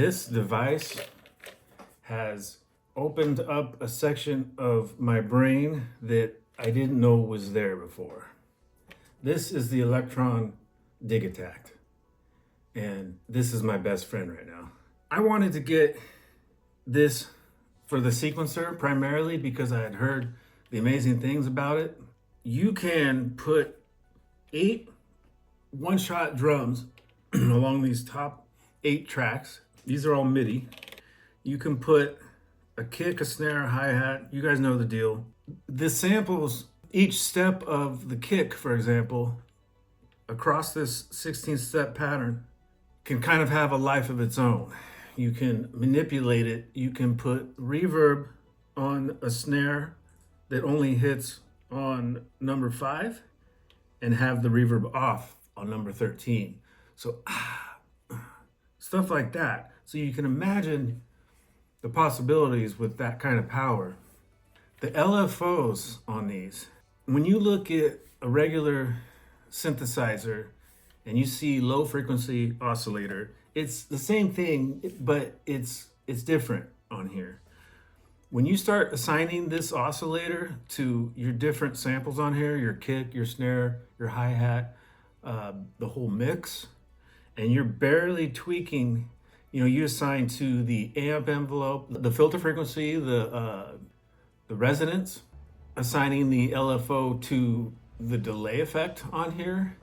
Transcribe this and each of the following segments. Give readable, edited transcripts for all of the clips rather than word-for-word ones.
This device has opened up a section of my brain that I didn't know was there before. This is the Elektron DIGITAKT, and this is my best friend right now. I wanted to get this for the sequencer primarily because I had heard the amazing things about it. You can put 8 one-shot drums along these top 8 tracks. These are all MIDI. You can put a kick, a snare, a hi-hat. You guys know the deal. This samples each step of the kick, for example, across this 16-step pattern can kind of have a life of its own. You can manipulate it. You can put reverb on a snare that only hits on number 5 and have the reverb off on number 13. So stuff like that. So you can imagine the possibilities with that kind of power. The LFOs on these, when you look at a regular synthesizer and you see low frequency oscillator, it's the same thing, but it's different on here. When you start assigning this oscillator to your different samples on here, your kick, your snare, your hi-hat, the whole mix, and you're barely tweaking, you assign to the amp envelope, the filter frequency, the resonance, assigning the LFO to the delay effect on here.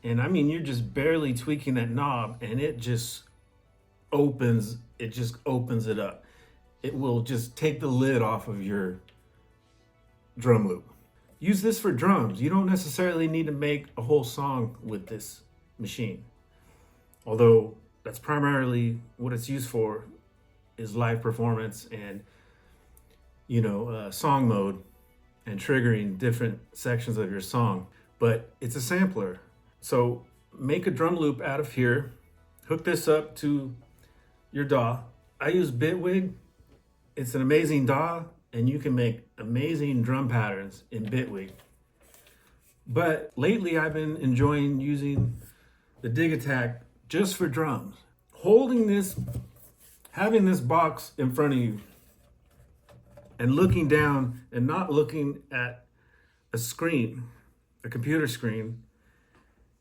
And I mean, you're just barely tweaking that knob and it just opens it up. It will just take the lid off of your drum loop. Use this for drums. You don't necessarily need to make a whole song with this machine. Although that's primarily what it's used for, is live performance and, song mode and triggering different sections of your song. But it's a sampler. So make a drum loop out of here, hook this up to your DAW. I use Bitwig. It's an amazing DAW, and you can make amazing drum patterns in Bitwig. But lately I've been enjoying using the DIGITAKT just for drums. Holding this, having this box in front of you and looking down and not looking at a screen, a computer screen,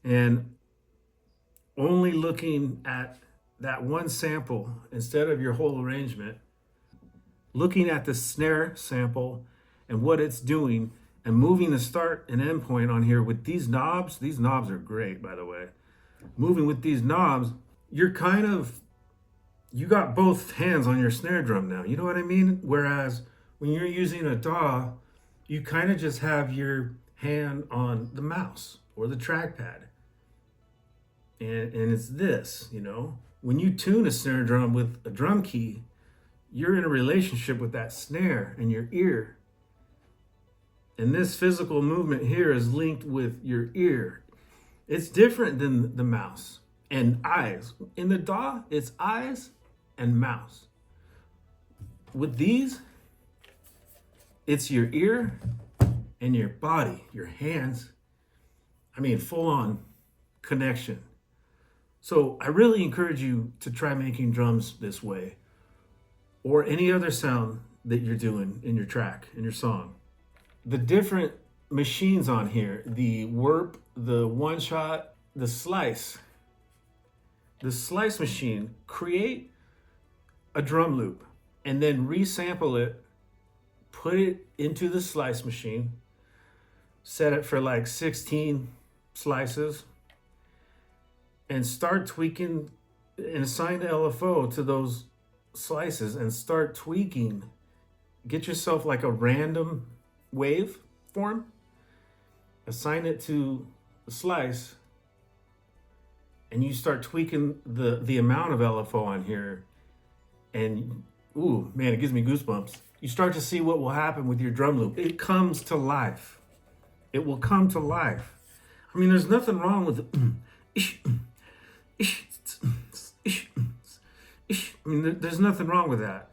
and only looking at that one sample instead of your whole arrangement, looking at the snare sample and what it's doing and moving the start and end point on here with these knobs. These knobs are great, by the way. Moving with these knobs, you got both hands on your snare drum now. You know what I mean? Whereas when you're using a DAW, you kind of just have your hand on the mouse or the trackpad. And it's this, when you tune a snare drum with a drum key, you're in a relationship with that snare and your ear. And this physical movement here is linked with your ear. It's different than the mouse and eyes. In the DAW, it's eyes and mouse. With these, it's your ear and your body, your hands. I mean, full on connection. So I really encourage you to try making drums this way, or any other sound that you're doing in your track, in your song. The different machines on here, the warp, the one shot, the slice machine, create a drum loop and then resample it, put it into the slice machine, set it for like 16 slices, and start tweaking and assign the LFO to those slices and start tweaking. Get yourself like a random wave form, assign it to the slice, and you start tweaking the amount of LFO on here, and ooh, man, it gives me goosebumps. You start to see what will happen with your drum loop. It comes to life. It will come to life. I mean, there's nothing wrong with there's nothing wrong with that.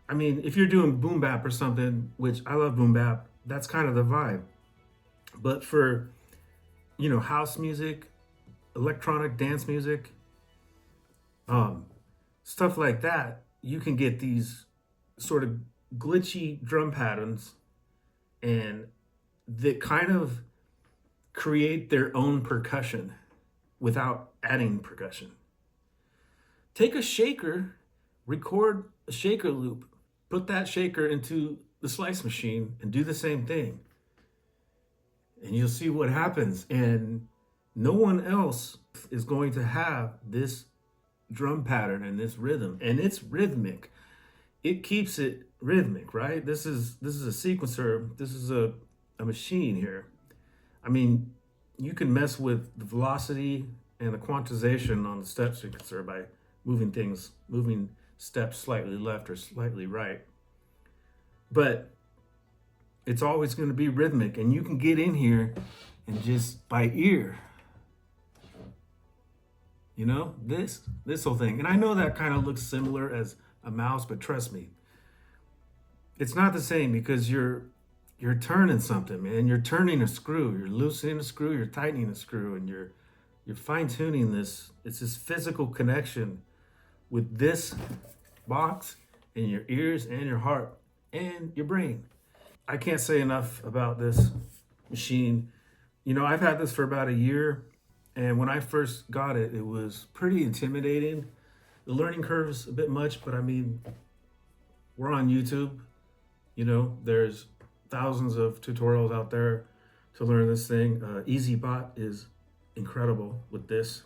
I mean, if you're doing boom bap or something, which I love boom bap, that's kind of the vibe. But for, house music, electronic dance music, stuff like that, you can get these sort of glitchy drum patterns and that kind of create their own percussion without adding percussion. Take a shaker, record a shaker loop, put that shaker into the slice machine and do the same thing. And you'll see what happens. And no one else is going to have this drum pattern and this rhythm. And it's rhythmic. It keeps it rhythmic, right? This is a sequencer. This is a machine here. I mean, you can mess with the velocity and the quantization on the step sequencer by moving steps slightly left or slightly right. But it's always going to be rhythmic, and you can get in here and just by ear, you know, this whole thing. And I know that kind of looks similar as a mouse, but trust me, it's not the same because you're turning something, man. You're turning a screw, you're loosening a screw, you're tightening a screw, and you're fine-tuning this. It's this physical connection with this box and your ears and your heart and your brain. I can't say enough about this machine. You know, I've had this for about a year, and when I first got it, it was pretty intimidating. The learning curve is a bit much, but I mean, we're on YouTube. You know, there's thousands of tutorials out there to learn this thing. EasyBot is incredible with this.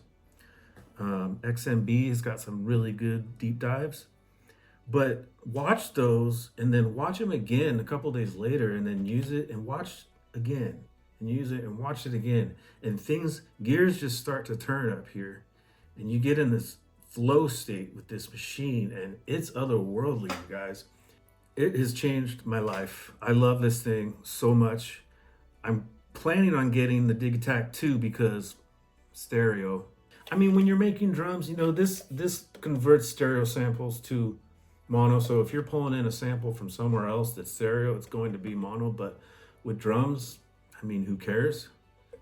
XMB has got some really good deep dives. But watch those and then watch them again a couple days later and then use it and watch again and use it and watch it again. And gears just start to turn up here. And you get in this flow state with this machine and it's otherworldly, you guys. It has changed my life. I love this thing so much. I'm planning on getting the DIGITAKT 2 because stereo. I mean, when you're making drums, you know, this converts stereo samples to mono. So if you're pulling in a sample from somewhere else that's stereo, it's going to be mono. But with drums, I mean, who cares?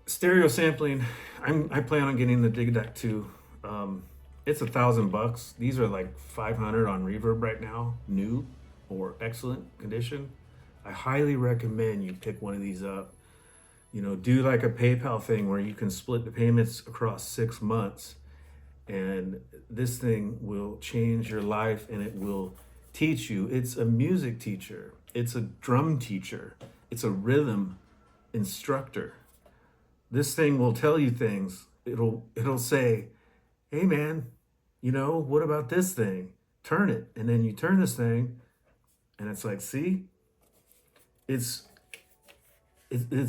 Stereo sampling, I plan on getting the DIGITAKT 2. It's $1,000. These are like 500 on Reverb right now, new or excellent condition. I highly recommend you pick one of these up. You know, do like a PayPal thing where you can split the payments across 6 months. And this thing will change your life and it will teach you. It's a music teacher. It's a drum teacher. It's a rhythm instructor. This thing will tell you things. It'll say, hey man, you know, what about this thing? Turn it. And then you turn this thing and it's like, see, it's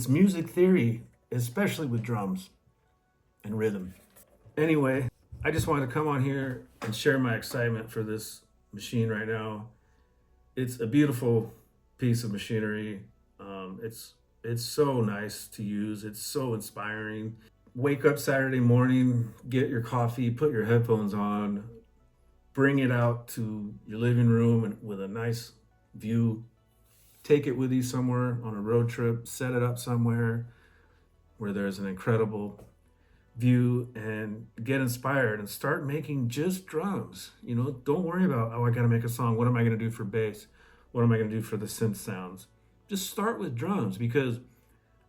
music theory, especially with drums and rhythm. Anyway, I just wanted to come on here and share my excitement for this machine right now. It's a beautiful piece of machinery. It's so nice to use. It's so inspiring. Wake up Saturday morning, get your coffee, put your headphones on, bring it out to your living room and with a nice view. Take it with you somewhere on a road trip, set it up somewhere where there's an incredible view and get inspired and start making just drums. You know, don't worry about, oh, I got to make a song. What am I going to do for bass? What am I going to do for the synth sounds? Just start with drums because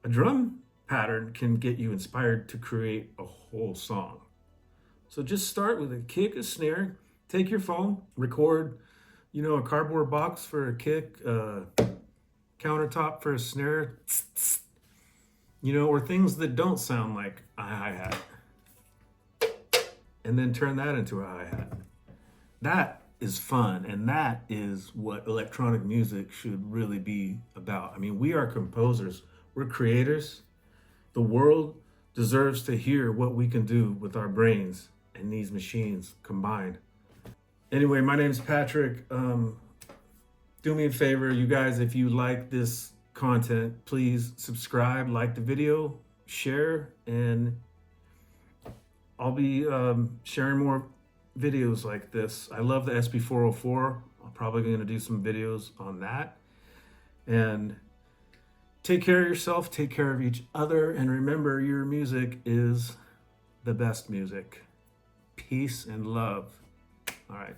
a drum pattern can get you inspired to create a whole song. So just start with a kick, a snare, take your phone, record, you know, a cardboard box for a kick, countertop for a snare, you know, or things that don't sound like a hi-hat. And then turn that into a hi-hat. That is fun, and that is what electronic music should really be about. I mean, we are composers, we're creators. The world deserves to hear what we can do with our brains and these machines combined. Anyway, my name is Patrick. Do me a favor, you guys, if you like this content, please subscribe, like the video, share, and I'll be sharing more videos like this. I love the SB404. I'm probably going to do some videos on that. And take care of yourself, take care of each other, and remember your music is the best music. Peace and love. All right.